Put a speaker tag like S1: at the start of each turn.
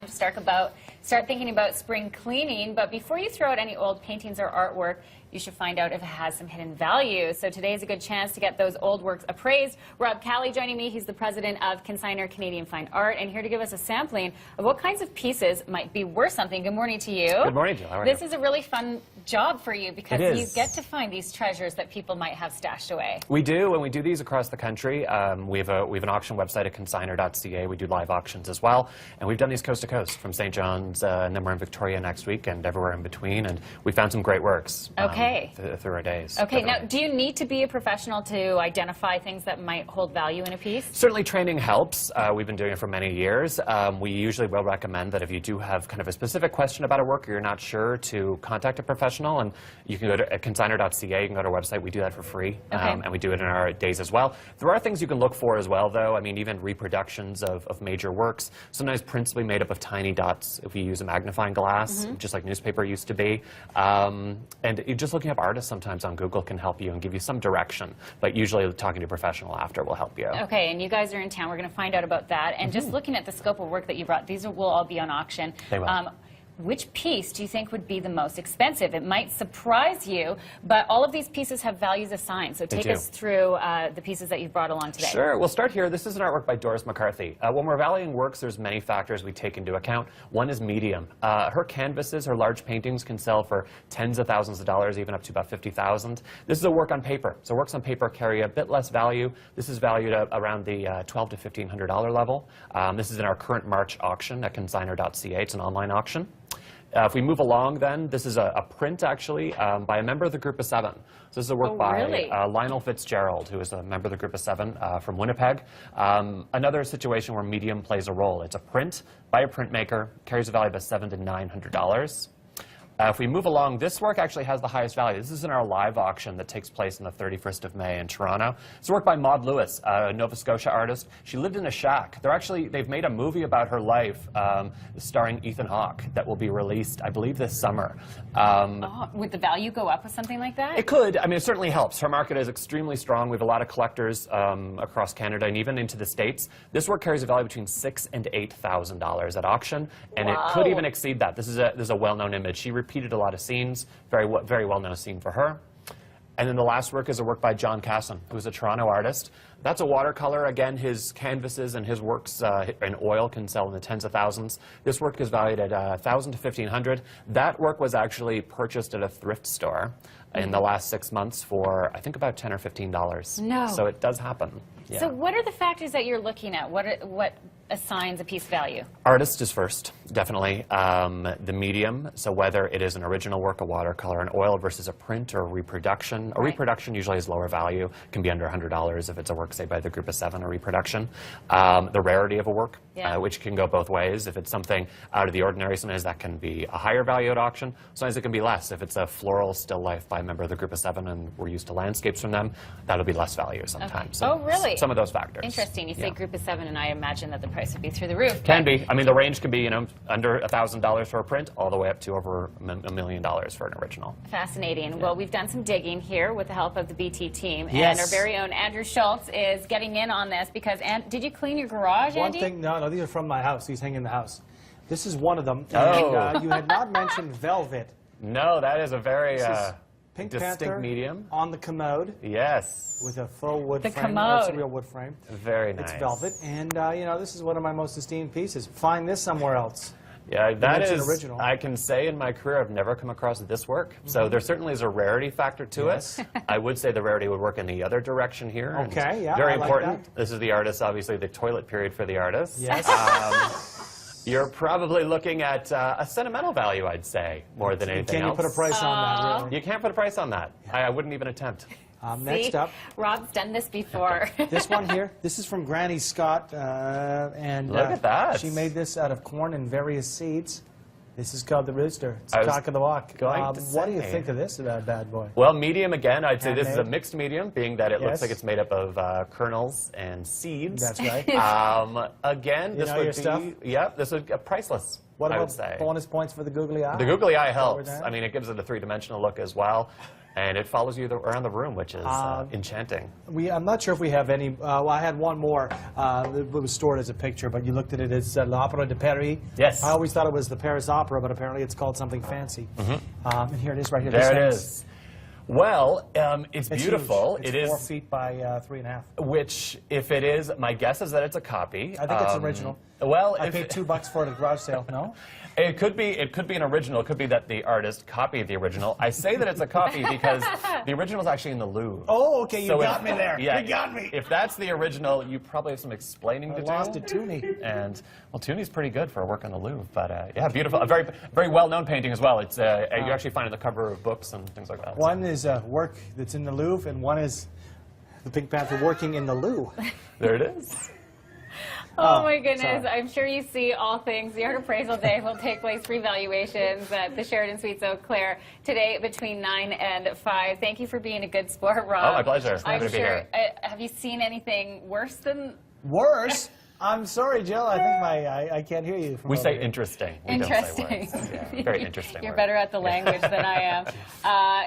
S1: to start thinking about spring cleaning. But before you throw out any old paintings or artwork, you should find out if it has some hidden value. So today is a good chance to get those old works appraised. Rob Cowley joining me. He's the president of Consignor Canadian Fine Art, and here to give us a sampling of what kinds of pieces might be worth something. Good morning to you.
S2: Good morning, Jill. How are you?
S1: This is a really fun job for you because you get to find these treasures that people might have stashed away.
S2: We do, and we do these across the country. We have an auction website at consignor.ca. We do live auctions as well, and we've done these coast to coast from St. John's, and then we're in Victoria next week, and everywhere in between. And we found some great works. Through our days.
S1: Okay, now do you need to be a professional to identify things that might hold value in a piece?
S2: Certainly training helps. We've been doing it for many years. We usually will recommend that if you do have kind of a specific question about a work or you're not sure, to contact a professional, and you can go to consignor.ca, you can go to our website. We do that for free, and we do it in our days as well. There are things you can look for as well, though. I mean, even reproductions of major works, sometimes prints will be made up of tiny dots if you use a magnifying glass, just like newspaper used to be. And just looking up artists sometimes on Google can help you and give you some direction, but usually talking to a professional after will help you.
S1: Okay, and you guys are in town. We're going to find out about that. And just looking at the scope of work that you brought, these will all be on auction.
S2: They will.
S1: Which piece do you think would be the most expensive? It might surprise you, but all of these pieces have values assigned. So take us through the pieces that you've brought along today.
S2: Sure. We'll start here. This is an artwork by Doris McCarthy. When we're valuing works, there's many factors we take into account. One is medium. Her canvases, her large paintings, can sell for tens of thousands of dollars, even up to about $50,000. This is a work on paper. So works on paper carry a bit less value. This is valued at around the $1,200 to $1,500 level. This is in our current March auction at consignor.ca. It's an online auction. If we move along, then, this is a print, actually, by a member of the Group of Seven. So this is a work by Lionel Fitzgerald, who is a member of the Group of Seven from Winnipeg. Another situation where medium plays a role. It's a print by a printmaker, carries a value of $700 to $900. If we move along, this work actually has the highest value. This is in our live auction that takes place on the 31st of May in Toronto. It's a work by Maud Lewis, a Nova Scotia artist. She lived in a shack. They've made a movie about her life starring Ethan Hawke that will be released, I believe, this summer.
S1: Would the value go up with something like that?
S2: It could. I mean, it certainly helps. Her market is extremely strong. We have a lot of collectors across Canada and even into the States. This work carries a value between $6,000 and $8,000 at auction, and it could even exceed that. This is a well-known image. She repeated a lot of scenes, very well-known scene for her. And then the last work is a work by John Casson, who's a Toronto artist. That's a watercolor. Again, his canvases and his works in oil can sell in the tens of thousands. This work is valued at $1,000 to $1,500. That work was actually purchased at a thrift store in the last 6 months for, I think, about $10 or $15.
S1: No.
S2: So it does happen. Yeah.
S1: So what are the factors that you're looking at? What assigns a piece value?
S2: Artist is first, definitely. The medium, so whether it is an original work, a watercolor, an oil versus a print or a reproduction. A reproduction usually has lower value, can be under $100 if it's a work, say, by the Group of Seven, a reproduction. The rarity of a work, which can go both ways. If it's something out of the ordinary, sometimes that can be a higher value at auction. Sometimes it can be less. If it's a floral still life by a member of the Group of Seven and we're used to landscapes from them, that'll be less value sometimes.
S1: Okay.
S2: So
S1: really?
S2: Some of those factors.
S1: Interesting. You say Group of Seven, and I imagine that the price would be through the roof.
S2: Can be. I mean, the range can be, under $1,000 for a print, all the way up to over $1 million for an original.
S1: Fascinating. Yeah. Well, we've done some digging here with the help of the BT team, and our very own Andrew Schultz is getting in on this because. Did you clean your garage, Andy?
S3: One thing, no, these are from my house. These hang in the house. This is one of them. And, you had not mentioned velvet.
S2: No, that is a very
S3: Pink
S2: distinct
S3: Panther
S2: medium
S3: on the commode.
S2: Yes.
S3: With a faux wood frame.
S1: Commode.
S3: That's a real wood frame.
S2: Very nice.
S3: It's velvet, and this is one of my most esteemed pieces. Find this somewhere else.
S2: Yeah, that is
S3: an original.
S2: I can say in my career I've never come across this work. So there certainly is a rarity factor to it. I would say the rarity would work in the other direction here.
S3: Okay, yeah,
S2: very
S3: I like
S2: important.
S3: that.
S2: This is the artist, obviously the toilet period for the artist.
S3: Yes.
S2: You're probably looking at a sentimental value, I'd say, more than anything else.
S3: Can you put a price on that, really?
S2: You can't put a price on that. I wouldn't even attempt.
S3: Next up.
S1: Rob's done this before.
S3: This one here, this is from Granny Scott. And
S2: look at that.
S3: She made this out of corn and various seeds. This is called the Rooster. It's the cock of the walk. What do you think of this bad boy?
S2: Well, medium again. I'd say this is a mixed medium, being that it looks like it's made up of kernels and seeds.
S3: That's right.
S2: Again, this would be this would priceless.
S3: What
S2: I would
S3: about
S2: say.
S3: bonus points for the googly eye?
S2: The googly eye
S3: we're
S2: helps.
S3: doing?
S2: I mean, it gives it a three-dimensional look as well, and it follows you around the room, which is enchanting.
S3: I'm not sure if we have any. Well, I had one more. It was stored as a picture, but you looked at it as l'Opera de Paris.
S2: Yes.
S3: I always thought it was the Paris Opera, but apparently it's called something fancy. And here it is right here.
S2: There
S3: This
S2: it
S3: hangs.
S2: is. Well, it's beautiful.
S3: Huge. It's
S2: It
S3: 4
S2: is.
S3: feet by 3.5.
S2: Which, if it is, my guess is that it's a copy.
S3: I think it's original.
S2: Well,
S3: I
S2: if
S3: paid $2 for it at a garage sale. No.
S2: it could be an original. It could be that the artist copied the original. I say that it's a copy because the original is actually in the Louvre.
S3: Oh, okay. You
S2: So
S3: got
S2: if-
S3: me there.
S2: Yeah,
S3: You got me.
S2: If that's the original, you probably have some explaining to do.
S3: Lost to Toonie.
S2: And well, Toonie's pretty good for work on the Louvre, but yeah, beautiful, a very, very well-known painting as well. It's you actually find it on the cover of books and things like that.
S3: One is work that's in the Louvre, and one is the Pink Panther working in the loo.
S2: There it is.
S1: Oh my goodness,
S3: sorry.
S1: I'm sure you see all things. The Art Appraisal Day will take place, revaluations at the Sheridan Suites Eau Claire today between 9 and 5. Thank you for being a good sport, Rob.
S2: Oh, my pleasure. Happy
S1: I'm
S2: to be
S1: sure.
S2: here.
S1: Have you seen anything worse than
S3: Worse? I'm sorry, Jill. I think I can't hear you. From
S2: We
S3: over
S2: say
S3: here.
S2: interesting. We
S1: interesting?
S2: Don't say words. Yeah, very interesting.
S1: You're
S2: word.
S1: better at the language than I am.